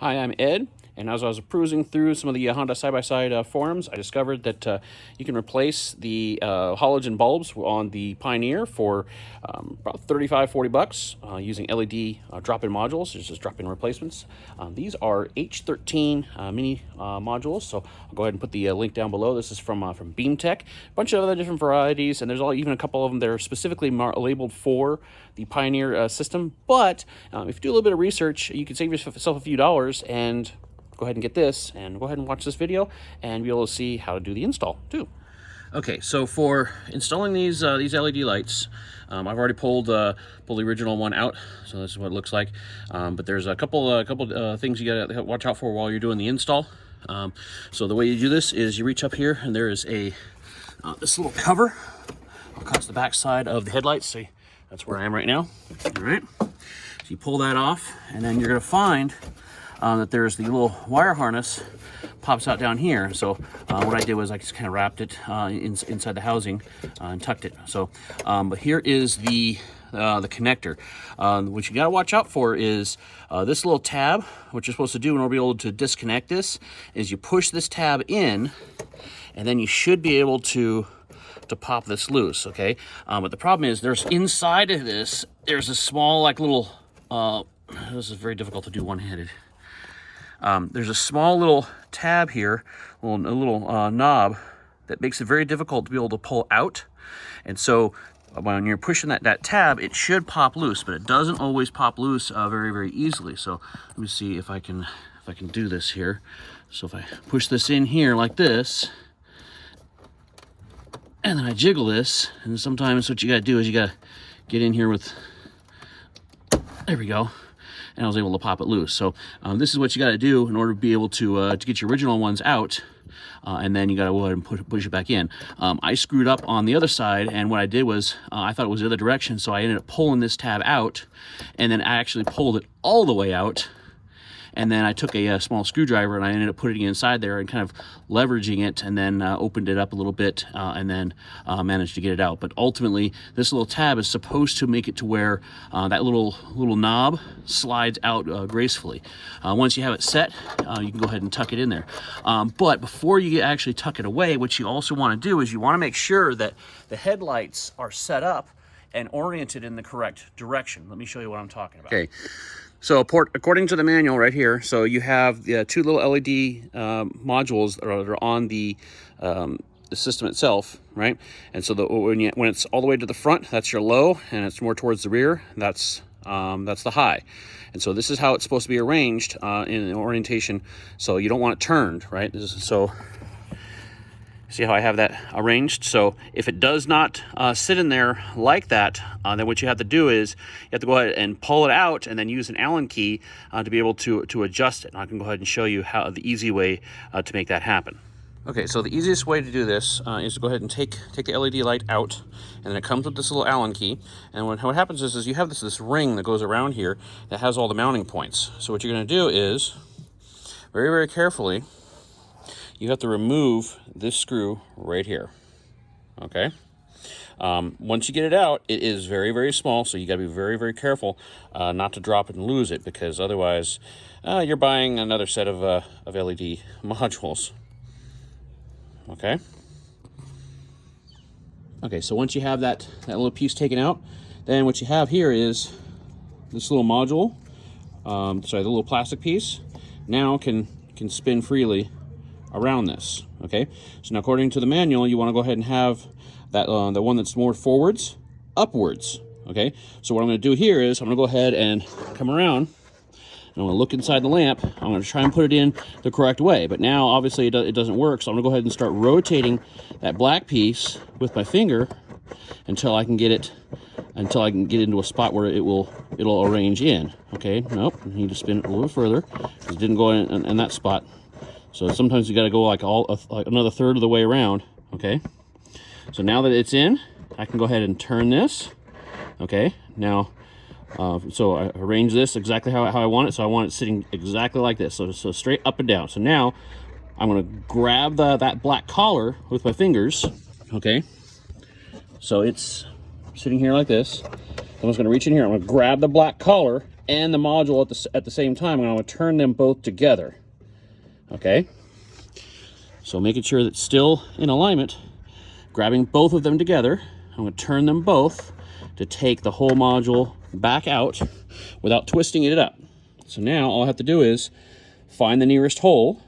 Hi, I'm Ed, and as I was perusing through some of the Honda side-by-side forums, I discovered that you can replace the halogen bulbs on the Pioneer for about $35–40 using LED drop-in modules. There's just drop-in replacements. These are H13 mini modules, so I'll go ahead and put the link down below. This is from BeamTech, a bunch of other different varieties, and there's even a couple of them that are specifically labeled for the Pioneer system. But if you do a little bit of research, you can save yourself a few dollars and go ahead and get this, and go ahead and watch this video and be able to see how to do the install too. Okay, so for installing these LED lights, I've already pulled the original one out, so this is what it looks like. But there's a couple things you gotta watch out for while you're doing the install. So the way you do this is you reach up here, and there is this little cover across the back side of the headlights. See, that's where I am right now. All right, so you pull that off, and then you're gonna find that there's the little wire harness pops out down here. So what I did was I just kind of wrapped it inside the housing and tucked it. So but here is the connector. What you got to watch out for is this little tab. What you're supposed to do in order to be able to disconnect this is you push this tab in, and then you should be able to pop this loose. Okay, but the problem is there's inside of this, there's a small little this is very difficult to do one-handed. There's a small little tab here, a little knob that makes it very difficult to be able to pull out. And so when you're pushing that tab, it should pop loose, but it doesn't always pop loose very easily. So let me see if I can do this here. So if I push this in here like this, and then I jiggle this, and sometimes what you gotta do is you gotta get in here with, there we go. And I was able to pop it loose. So this is what you got to do in order to be able to get your original ones out, and then you got to go ahead and push it back in. I screwed up on the other side, and what I did was I thought it was the other direction, so I ended up pulling this tab out, and then I actually pulled it all the way out. And then I took a small screwdriver and I ended up putting it inside there and kind of leveraging it, and then opened it up a little bit, and then managed to get it out. But ultimately, this little tab is supposed to make it to where that little knob slides out gracefully. Once you have it set, you can go ahead and tuck it in there. But before you actually tuck it away, what you also want to do is you want to make sure that the headlights are set up and oriented in the correct direction. Let me show you what I'm talking about. Okay. So according to the manual right here, so you have the two little LED modules that are on the system itself, right? And so when it's all the way to the front, that's your low, and it's more towards the rear, that's the high. And so this is how it's supposed to be arranged in orientation. So you don't want it turned, right? So see how I have that arranged? So if it does not sit in there like that, then what you have to do is you have to go ahead and pull it out and then use an Allen key to be able to adjust it. And I can go ahead and show you how the easy way to make that happen. Okay, so the easiest way to do this is to go ahead and take the LED light out, and then it comes with this little Allen key. And what happens is you have this ring that goes around here that has all the mounting points. So what you're going to do is very carefully, you have to remove this screw right here. Okay. Once you get it out, it is very small, so you got to be very careful not to drop it and lose it, because otherwise you're buying another set of LED modules. Okay. Okay, so once you have that little piece taken out, then what you have here is this little module. The little plastic piece now can spin freely around this. Okay, so now according to the manual, you want to go ahead and have that the one that's more forwards, upwards. Okay, so what I'm going to do here is I'm going to go ahead and come around, and I'm going to look inside the lamp. I'm going to try and put it in the correct way, but now obviously it doesn't work, so I'm going to go ahead and start rotating that black piece with my finger until I can get it into a spot where it'll arrange in. Okay, nope, I need to spin it a little further because it didn't go in that spot. So sometimes you got to go like another third of the way around. Okay, so now that it's in, I can go ahead and turn this. Okay, now so I arrange this exactly how I want it. So I want it sitting exactly like this, so straight up and down. So now I'm going to grab that black collar with my fingers. Okay, so it's sitting here like this. I'm just going to reach in here. I'm going to grab the black collar and the module at the same time. I'm going to turn them both together. Okay? So making sure that's still in alignment, grabbing both of them together, I'm going to turn them both to take the whole module back out without twisting it up. So now all I have to do is find the nearest hole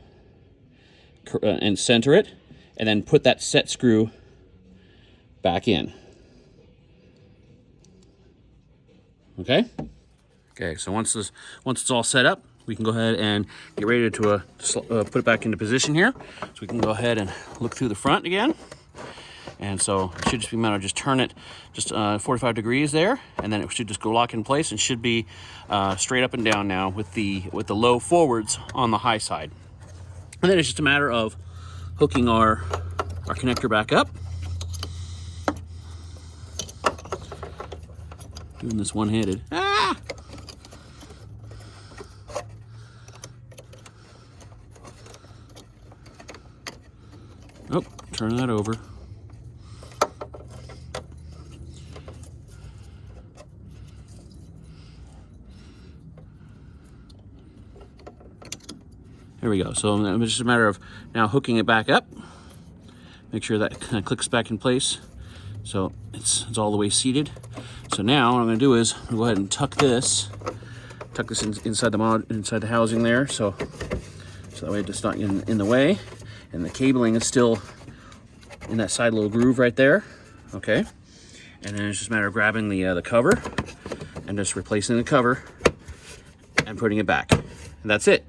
and center it, and then put that set screw back in. Okay? Okay, so once it's all set up, we can go ahead and get ready to put it back into position here. So we can go ahead and look through the front again. And so it should just be a matter of just turn it just 45 degrees there, and then it should just go lock in place and should be straight up and down now with the low forwards on the high side. And then it's just a matter of hooking our connector back up. Doing this one-handed. Ah! Oh, turn that over. There we go. So it's just a matter of now hooking it back up. Make sure that kind of clicks back in place. So it's all the way seated. So now what I'm going to do is go ahead and tuck this inside the housing there. So that way it's not in the way, and the cabling is still in that side little groove right there. Okay. And then it's just a matter of grabbing the cover and just replacing the cover and putting it back. And that's it.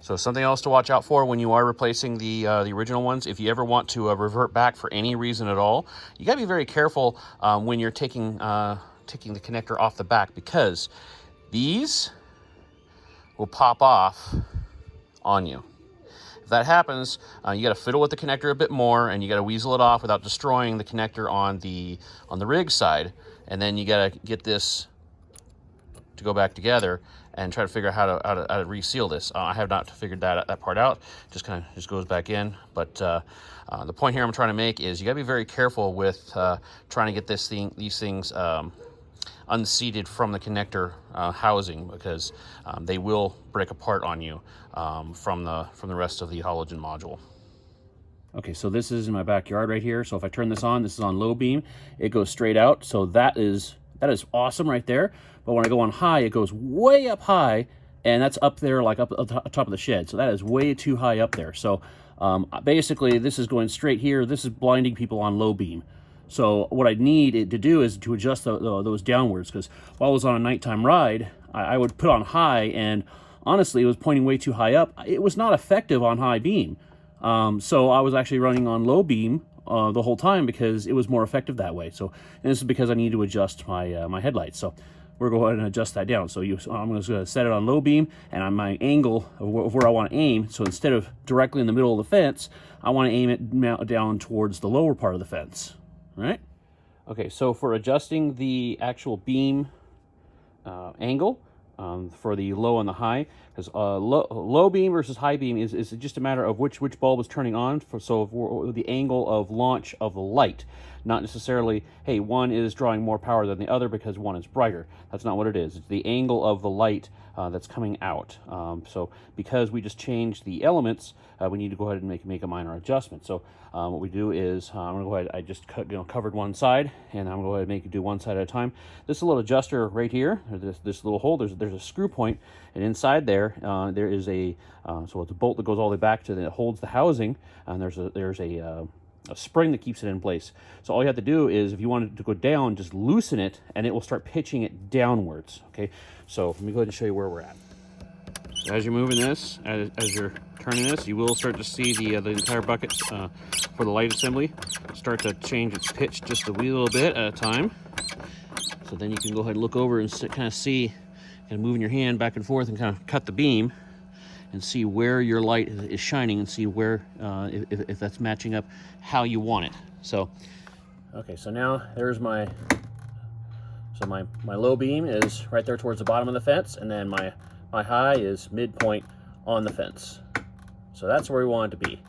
So something else to watch out for when you are replacing the original ones, if you ever want to revert back for any reason at all, you got to be very careful when you're taking the connector off the back, because these will pop off on you. If that happens, you got to fiddle with the connector a bit more, and you got to weasel it off without destroying the connector on the rig side, and then you got to get this to go back together and try to figure out how to reseal this. I have not figured that part out. Just goes back in. But the point here I'm trying to make is you got to be very careful with trying to get these things unseated from the connector housing, because they will break apart on you from the rest of the halogen module. Okay, so this is in my backyard right here. So if I turn this is on low beam, it goes straight out. So that is awesome right there. But when I go on high, it goes way up high, and that's up there like up top of the shed. So that is way too high up there. So basically this is going straight here. This is blinding people on low beam. So what I need it to do is to adjust those downwards, because while I was on a nighttime ride, I would put on high, and honestly, it was pointing way too high up. It was not effective on high beam. So I was actually running on low beam the whole time, because it was more effective that way. So, and this is because I need to adjust my headlights. So we're going to go ahead and adjust that down. So I'm going to set it on low beam, and on my angle of where I want to aim. So instead of directly in the middle of the fence, I want to aim it down towards the lower part of the fence. Right? Okay, so for adjusting the actual beam angle for the low and the high, because low beam versus high beam is just a matter of which bulb is turning on. So the angle of launch of the light, not necessarily, hey, one is drawing more power than the other because one is brighter. That's not what it is. It's the angle of the light that's coming out. So because we just changed the elements, we need to go ahead and make a minor adjustment. So what we do is I'm going to go ahead. I just covered one side, and I'm going to go ahead and do one side at a time. This little adjuster right here, this little hole. There's a screw point, and inside there there is so it's a bolt that goes all the way back to that holds the housing, and there's a spring that keeps it in place. So all you have to do is, if you want it to go down, just loosen it, and it will start pitching it downwards. Okay, so let me go ahead and show you where we're at. So as you're moving this, as you're turning this, you will start to see the entire bucket for the light assembly start to change its pitch just a wee little bit at a time. So then you can go ahead and look over and kind of see, and moving your hand back and forth and kind of cut the beam and see where your light is shining, and see where if that's matching up how you want it. So okay, so now there's my low beam is right there towards the bottom of the fence, and then my high is midpoint on the fence. So that's where we want it to be.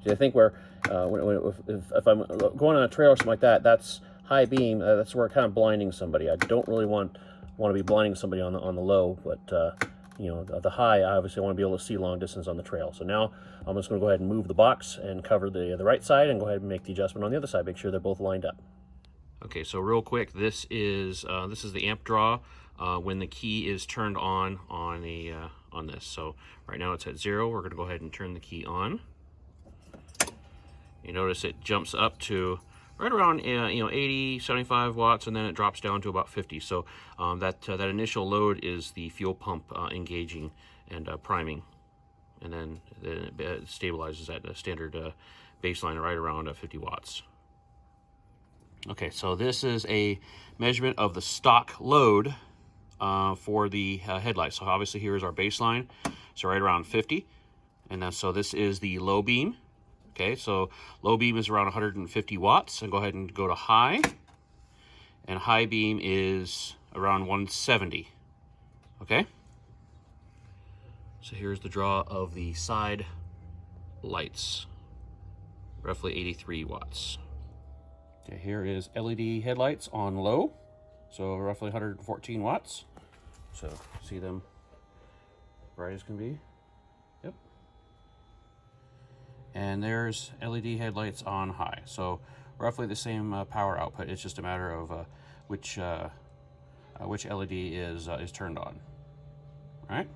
So I think if I'm going on a trail or something like that, that's high beam. That's where I'm kind of blinding somebody. I don't really want want to be blinding somebody on the low, but you know, the high, obviously I want to be able to see long distance on the trail. So now I'm just going to go ahead and move the box and cover the right side and go ahead and make the adjustment on the other side. Make sure they're both lined up. Okay, so real quick, this is the amp draw when the key is turned on this. So right now it's at 0. We're going to go ahead and turn the key on. You notice it jumps up to right around 80, 75 watts, and then it drops down to about 50. So that initial load is the fuel pump engaging and priming, and then it stabilizes at a standard baseline right around 50 watts. Okay, so this is a measurement of the stock load for the headlight. So obviously here is our baseline, so right around 50, and then so this is the low beam. Okay, so low beam is around 150 watts, and go ahead and go to high, and high beam is around 170. Okay, so here's the draw of the side lights, roughly 83 watts. Okay, here is LED headlights on low, so roughly 114 watts. So see them bright as can be. Yep. And there's LED headlights on high, so roughly the same power output. It's just a matter of which LED is turned on. All right.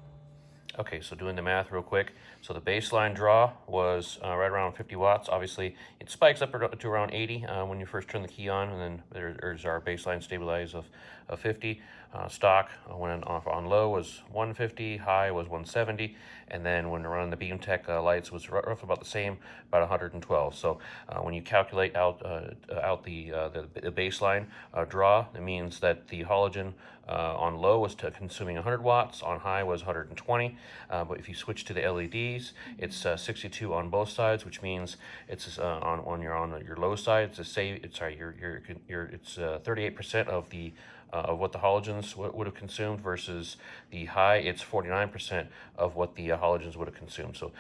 Okay, so doing the math real quick. So the baseline draw was right around 50 watts. Obviously, it spikes up to around 80 when you first turn the key on, and then there's our baseline stabilize of 50. Stock when off on low was 150, high was 170, and then when running the BeamTech lights was roughly about the same, about 112. So when you calculate out the baseline draw, it means that the halogen on low was consuming 100 watts, on high was 120. But if you switch to the LEDs, it's 62 on both sides, which means it's on your low side, it's 38% of the of what the halogens would have consumed, versus the high, it's 49% of what the halogens would have consumed. So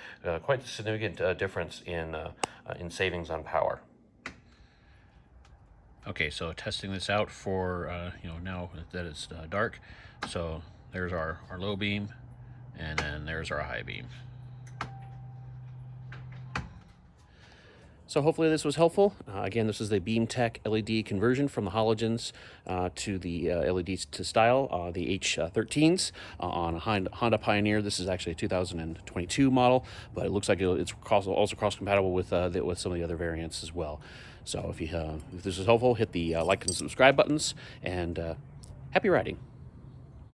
quite a significant difference in savings on power. Okay, so testing this out for now that it's dark. So there's our low beam, and then there's our high beam. So hopefully this was helpful. Again, this is the BeamTech LED conversion from the halogens to the LEDs to style, the H13s on a Honda Pioneer. This is actually a 2022 model, but it looks like it's also cross-compatible with some of the other variants as well. So if this is helpful, hit the like and subscribe buttons, and happy riding.